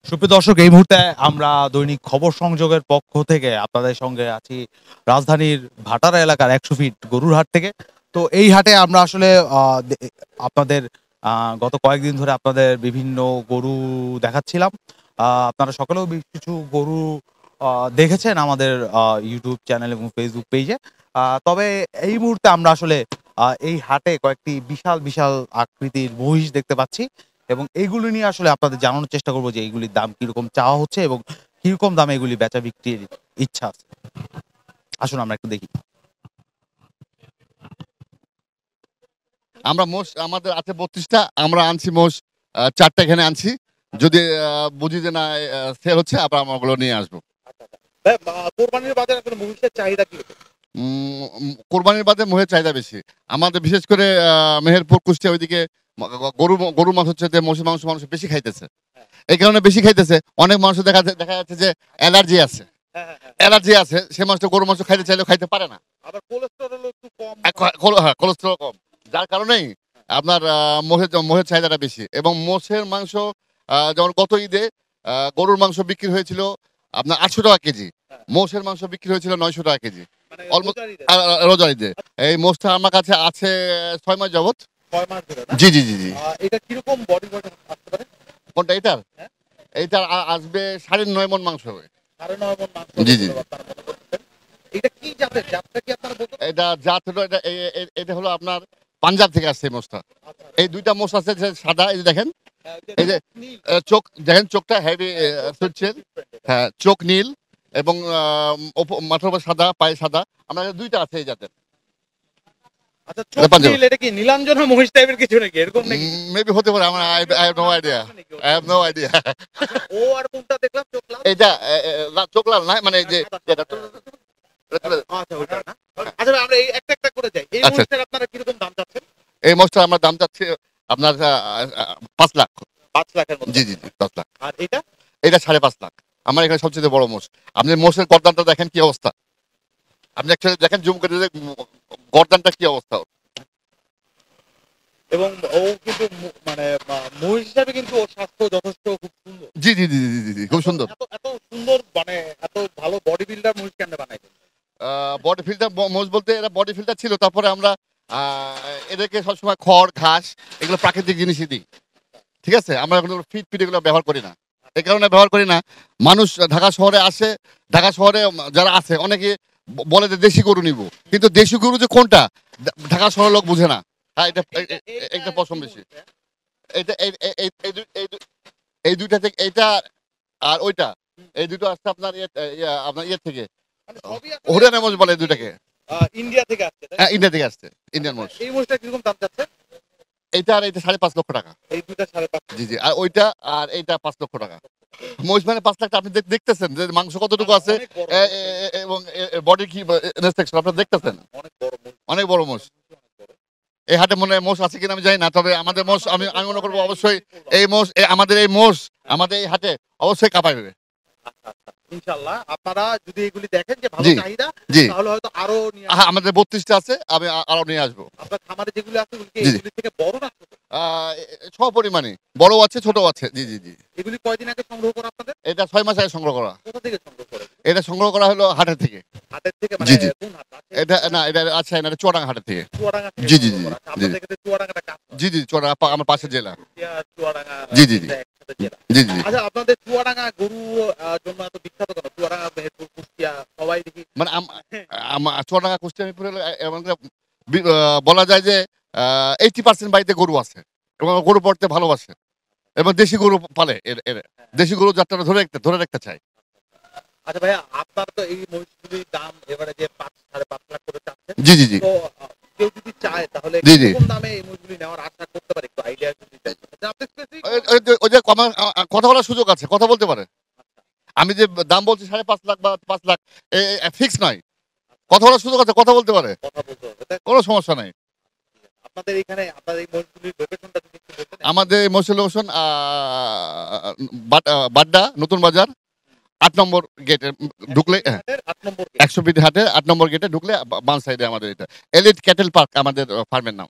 সুপ্রিয় দর্শক, এই মুহূর্তে আমরা দৈনিক খবর সংযোগের পক্ষ থেকে আপনাদের সঙ্গে আছি রাজধানীর ভাটারা এলাকার ১০০ ফিট গরুর হাট থেকে। তো এই হাটে আমরা আসলে আ দে আপনাদের গত কয়েকদিন ধরে আপনাদের বিভিন্ন গরু দেখাচ্ছিলাম। আপনারা সকলেও বেশ কিছু গরু আ দেখেছেন আমাদের YouTube চ্যানেল এবং Facebook পেইজে। তবে এই মুহূর্তে আমরা আসলে এই হাটে কয়েকটি বিশাল, বিশাল আকৃতির মহিষ দেখতে পাচ্ছি। এবং এইগুলো নিয়ে আসলে আপনাদের জানানোর চেষ্টা করব যে এইগুলির দাম কিরকম চাওয়া হচ্ছে এবং কিরকম দামে এগুলি বেচা বিক্রির ইচ্ছা আছে। আসুন আমরা একটু দেখি। আমরা মোষ আমাদের আছে ৩২ টা। আমরা আনছি মোষ ৪ টা এখানে আনছি। যদি বুঝি যে না সেল হচ্ছে আবার আমরা ওগুলো নিয়ে আসবো। কোরবানির বাজারে আসলে মহিষের চাহিদা কিরকম? কোরবানির বাদে মোহের চাহিদা বেশি। আমাদের বিশেষ করে মেহেরপুর, কুষ্টিয়া ওইদিকে গরুর মাংস হচ্ছে যে মোষের মাংস মানুষ বেশি খাইতেছে। এই কারণে বেশি খাইতেছে। অনেক মানুষ দেখা যাচ্ছে যে অ্যালার্জি আছে। অ্যালার্জি আছে। সে মানুষটা গরুর মাংস খাইতে চাইলেও খাইতে পারে না। আবার কোলেস্টেরলও একটু কম। কোলেস্টেরল কম। যার কারণেই আপনার মোহের চাহিদাটা বেশি এবং মোষের মাংস যেমন গত ঈদে গরুর মাংস বিক্রি হয়েছিল আপনার ৮০০ টাকা কেজি। মোষের মাংস বিক্রি হয়েছিল ৯০০ টাকা কেজি। মানে অলমোস্ট রোজার ঈদে। এই মোষটা আমার কাছে আছে ৬ মাস যাবত। ৬ মাস ধরে না? জি, জি, জি, জি। এটা কিরকম বডি ওয়েট আসতে পারে? কোনটা এটার? হ্যাঁ। এইটার আসবে ৯.৫ মণ মাংস হবে। ৯.৫ মণ মাংস। জি, জি। আপনারা মনে করছেন? এটা কি জাতের? জাতটা কি আপনারা বলতে পারবেন? এটা জাত হলো এটা হলো আপনার পাঞ্জাব থেকে আসছে এই মোষটা। আচ্ছা। এই ২ টা মোষ আছে যে সাদা এই যে দেখেন। হ্যাঁ, এই যে নীল। চোখ দেখেন, চোখটা হেভি সুটছে। হ্যাঁ, চোখ নীল এবং মাথার উপর সাদা, পায়ে সাদা। আমাদের ২ টা আছে এই জাতের। আচ্ছা, এটা চোখ পাঞ্জাব। নীল, এটা কি নীলাঞ্জনা মহিষ টাইপের কিছু নাকি? এরকম নাকি? মেবি হতে পারে। আমার I have no idea. I have no idea. আচ্ছা, ও আর কোনটা দেখলাম চোখ লাল? এটা চোখ লাল না মানে যে এটা আচ্ছা, ওটা না? আচ্ছা ভাই, আমরা এই একটা একটা করে যাই। এই আচ্ছা। মহিষটার আপনারা কিরকম দাম চাচ্ছেন? এই মোষটার আমার দাম চাচ্ছি আপনার ৫ লাখ। ৫ লাখের মতো। জি, জি, জি, ৫ লাখ। আর এটা? এটা ৫.৫ লাখ। আমার এখানে সবচেয়ে বড় মোষ। আপনি মোষের গর্দানটা দেখেন কি অবস্থা। আপনি একসাথে দেখেন জুম করে গর্দানটা কি অবস্থা ওর। এবং ও কিন্তু মানে মহিষ হিসাবে কিন্তু ওর স্বাস্থ্য যথেষ্ট খুব সুন্দর। জি, জি, জি, জি, জি, জি, খুব সুন্দর। এত এত সুন্দর, মানে এত ভালো বডি বিল্ডার মহিষ কেমনে বানাইছেন? বডি ফিল্টার মোষ বলতে এরা বডি ফিল্টার ছিল। তারপরে আমরা এদেরকে সবসময় খড়, ঘাস এগুলো প্রাকৃতিক জিনিসই দিই। ঠিক আছে? আমরা এগুলো ফিট এগুলো ব্যবহার করি না। এই কারণে ব্যবহার করি না। মানুষ ঢাকা শহরে আসে, ঢাকা শহরে যারা আছে অনেকে বলে যে দেশি গরু নিবো। কিন্তু দেশি গরু যে কোনটা ঢাকা শহরের লোক বুঝে না। হ্যাঁ, এটা পছন্দ বেশি। এটা এই ২ টা থেকে এইটা আর ওইটা। এই ২ টো আসছে আপনার আপনার ইয়ে থেকে। মানে সবই হরিয়ানা মোষ বলে এই ২ টাকে। ইন্ডিয়া থেকে আসছে, তাই না? হ্যাঁ, ইন্ডিয়া থেকে আসছে। ইন্ডিয়ান মোষ। এই মহিষটা কিরকম দাম চাচ্ছে? এইটা আর এইটা ৫.৫ লক্ষ টাকা। এই দুইটা ৫.৫। জি, জি। আর ওইটা আর এইটা ৫ লক্ষ টাকা। মহিষ মানে ৫ লাখ টাকা। আপনি দেখতেছেন যে মাংস কতটুকু আছে অনেক বড়। এ এ এ এবং বডি কি ইনস্ট্রাকচার আপনারা দেখতেছেন। অনেক বড় মহিষ। অনেক বড় মোষ। এই হাটে মনে হয় মোষ আছে কিনা আমি জানি না। তবে আমাদের মোষ আমি মনে করব অবশ্যই এই মোষ আমাদের এই মোষ আমাদের এই হাটে অবশ্যই কাঁপাবে। আচ্ছা, আচ্ছা। ইনশাআল্লাহ আপনারা যদি এগুলি দেখেন যে ভালো জি, চাহিদা, জি। তাহলে হয়তো আরো নিয়ে আমাদের ৩২ টা আছে। আমি আরো নিয়ে আসবো। আপনার খামারে যেগুলো আছে ওগুলি কি জি, জি। এগুলি থেকে বড় না ছোট? সমপরিমাণে। বড়ও আছে, ছোটও আছে। জি, জি, জি। এগুলি কয়দিন আগে সংগ্রহ করা আপনাদের? এটা ৬ মাস আগে সংগ্রহ করা। কোথা থেকে সংগ্রহ করেন? এটা সংগ্রহ করা হলো হাটের থেকে। হাটের থেকে, মানে জি, জি। কোন হাট? এটা না এটা আচ্ছা না এটা চুয়াডাঙ্গা হাটের থেকে। চুয়াডাঙ্গা থেকে জি, জি, সংগ্রহ জি, করা। আচ্ছা, জি। আপনাদের এখানে চুয়াডাঙ্গাটা কাজ করে। জি, জি, চুয়াডাঙ্গা আমার পাশের জেলা। চুয়াডাঙ্গা জি, জি, জি। একসাথে জেলা। জি, জি। আচ্ছা, আপনাদের চুয়াডাঙ্গা গরু জন্য এত বিখ্যাত কেন? চুয়াডাঙ্গা, মেহেরপুর, কুষ্টিয়া সবাই দেখি। মানে চুয়াডাঙ্গা কুষ্টিয়া মিরপুরে এমন বলা যায় যে 80% বাড়িতে গরু আছে এবং গরু পড়তে ভালোবাসে এবং দেশি গরু পালে এরা। দেশি গরু যাত্রা ধরে রাখতে চায়। আচ্ছা ভাইয়া, আপনার তো এই মহিষগুলির দাম এবারে যে ৫.৫ লাখ করে চাচ্ছেন। জি, জি, জি। তো কেউ যদি চায় তাহলে জি, জি। কোন দামে এই মহিষগুলি নেওয়ার আশা করতে পারে? একটু আইডিয়া যদি দিতেন। আপনি স্পেসিফিক ওই যে কথা বলার সুযোগ আছে, কথা বলতে পারে। আমি যে দাম বলছি ৫.৫ লাখ বা ৫ লাখ ফিক্স নয়। কথা বলার সুযোগ আছে, কথা বলতে পারে। কথা বলতে হবে, তাই? কোনো সমস্যা নাই। আপনাদের এখানে আপনার এই মহিষগুলির লোকেশনটা যদি একটু বলতেন। আমাদের এই মহিষের লোকেশন বাড্ডা নতুন বাজার ৮ নম্বর গেটে ঢুকলে হ্যাঁ, ৮ নম্বর ১০০ ফিট হাটের ৮ নম্বর গেটে ঢুকলে বাম সাইডে আমাদের এটা। এলিট ক্যাটেল পার্ক আমাদের ফার্মের নাম।